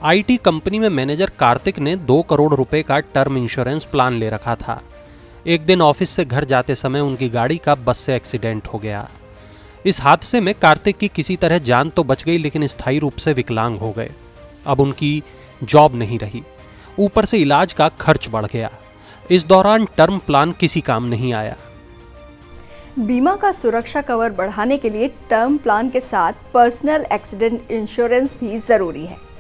IT company में manager Kartik ने 2 करोड़ रुपए का टर्म इंश्योरेंस प्लान ले रखा था। एक दिन ऑफिस से घर जाते समय उनकी गाड़ी का बस से एक्सीडेंट हो गया। इस हादसे में कार्तिक की किसी तरह जान तो बच गई, लेकिन स्थायी रूप से विकलांग हो गए। अब उनकी जॉब नहीं रही, ऊपर से इलाज का खर्च बढ़ गया। इस दौरान टर्म प्लान किसी काम नहीं आया। बीमा का सुरक्षा कवर बढ़ाने के लिए टर्म प्लान के साथ पर्सनल एक्सीडेंट इंश्योरेंस भी जरूरी है।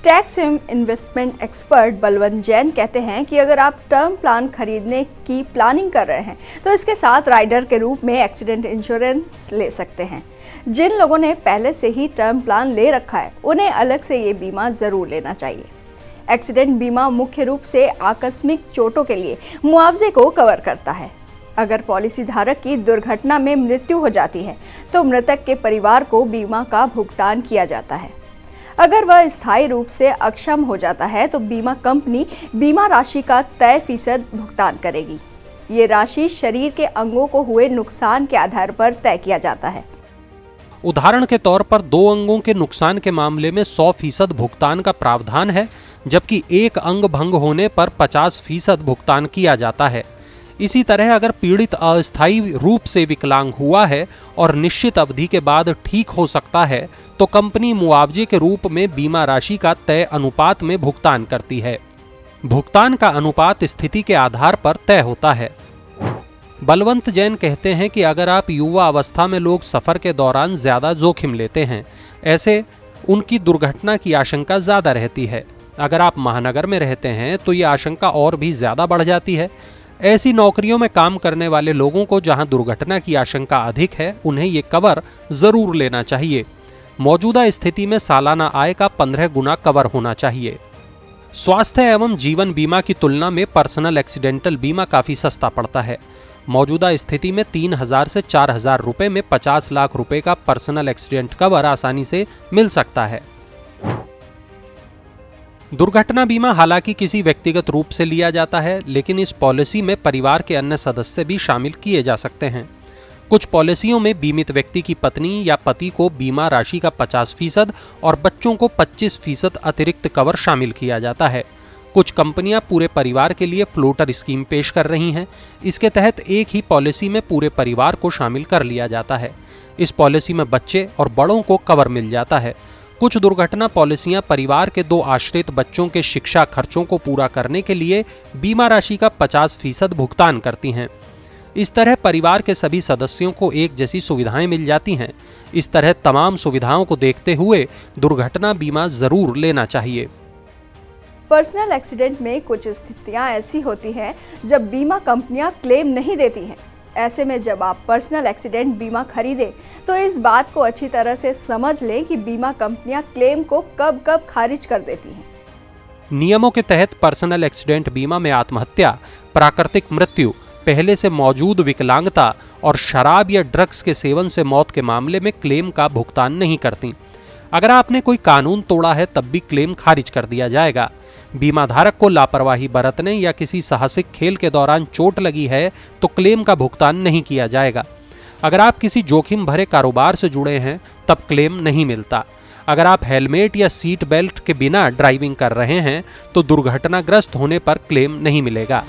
टैक्स एवं इन्वेस्टमेंट एक्सपर्ट बलवंत जैन कहते हैं कि अगर आप टर्म प्लान खरीदने की प्लानिंग कर रहे हैं तो इसके साथ राइडर के रूप में एक्सीडेंट इंश्योरेंस ले सकते हैं। जिन लोगों ने पहले से ही टर्म प्लान ले रखा है उन्हें अलग से ये बीमा जरूर लेना चाहिए। एक्सीडेंट बीमा मुख्य रूप से आकस्मिक चोटों के लिए मुआवजे को कवर करता है। अगर पॉलिसी धारक की दुर्घटना में मृत्यु हो जाती है तो मृतक के परिवार को बीमा का भुगतान किया जाता है। अगर वह स्थायी रूप से अक्षम हो जाता है तो बीमा कंपनी बीमा राशि का तय फीसद भुगतान करेगी। ये राशि शरीर के अंगों को हुए नुकसान के आधार पर तय किया जाता है। उदाहरण के तौर पर 2 अंगों के नुकसान के मामले में 100% भुगतान का प्रावधान है, जबकि एक अंग भंग होने पर 50% भुगतान किया जाता है। इसी तरह अगर पीड़ित अस्थायी रूप से विकलांग हुआ है और निश्चित अवधि के बाद ठीक हो सकता है तो कंपनी मुआवजे के रूप में बीमा राशि का तय अनुपात में भुगतान करती है। भुगतान का अनुपात स्थिति के आधार पर तय होता है। बलवंत जैन कहते हैं कि अगर आप युवा अवस्था में लोग सफर के दौरान ज्यादा जोखिम लेते हैं, ऐसे उनकी दुर्घटना की आशंका ज्यादा रहती है। अगर आप महानगर में रहते हैं तो ये आशंका और भी ज्यादा बढ़ जाती है। ऐसी नौकरियों में काम करने वाले लोगों को जहां दुर्घटना की आशंका अधिक है, उन्हें ये कवर जरूर लेना चाहिए। मौजूदा स्थिति में सालाना आय का 15 गुना कवर होना चाहिए। स्वास्थ्य एवं जीवन बीमा की तुलना में पर्सनल एक्सीडेंटल बीमा काफी सस्ता पड़ता है। मौजूदा स्थिति में 3,000 से 4,000 रुपए में 50 लाख रुपए का पर्सनल एक्सीडेंट कवर आसानी से मिल सकता है। दुर्घटना बीमा हालांकि किसी व्यक्तिगत रूप से लिया जाता है, लेकिन इस पॉलिसी में परिवार के अन्य सदस्य भी शामिल किए जा सकते हैं। कुछ पॉलिसियों में बीमित व्यक्ति की पत्नी या पति को बीमा राशि का 50% और बच्चों को 25% अतिरिक्त कवर शामिल किया जाता है। कुछ कंपनियां पूरे परिवार के लिए फ्लोटर स्कीम पेश कर रही हैं। इसके तहत एक ही पॉलिसी में पूरे परिवार को शामिल कर लिया जाता है। इस पॉलिसी में बच्चे और बड़ों को कवर मिल जाता है। कुछ दुर्घटना पॉलिसियां परिवार के 2 आश्रित बच्चों के शिक्षा खर्चों को पूरा करने के लिए बीमा राशि का 50% भुगतान करती हैं। इस तरह परिवार के सभी सदस्यों को एक जैसी सुविधाएं मिल जाती हैं। इस तरह तमाम सुविधाओं को देखते हुए दुर्घटना बीमा जरूर लेना चाहिए। पर्सनल एक्सीडेंट में कुछ स्थितियां ऐसी होती हैं जब बीमा कंपनियां क्लेम नहीं देती हैं। ऐसे में जब आप पर्सनल एक्सीडेंट बीमा खरीदें तो इस बात को अच्छी तरह से समझ लें कि बीमा कंपनियां क्लेम को कब कब खारिज कर देती हैं। नियमों के तहत पर्सनल एक्सीडेंट बीमा में आत्महत्या, प्राकृतिक मृत्यु, पहले से मौजूद विकलांगता और शराब या ड्रग्स के सेवन से मौत के मामले में क्लेम का भुगतान नहीं करती। अगर आपने कोई कानून तोड़ा है तब भी क्लेम खारिज कर दिया जाएगा। बीमा धारक को लापरवाही बरतने या किसी साहसिक खेल के दौरान चोट लगी है तो क्लेम का भुगतान नहीं किया जाएगा। अगर आप किसी जोखिम भरे कारोबार से जुड़े हैं तब क्लेम नहीं मिलता। अगर आप हेलमेट या सीट बेल्ट के बिना ड्राइविंग कर रहे हैं तो दुर्घटनाग्रस्त होने पर क्लेम नहीं मिलेगा।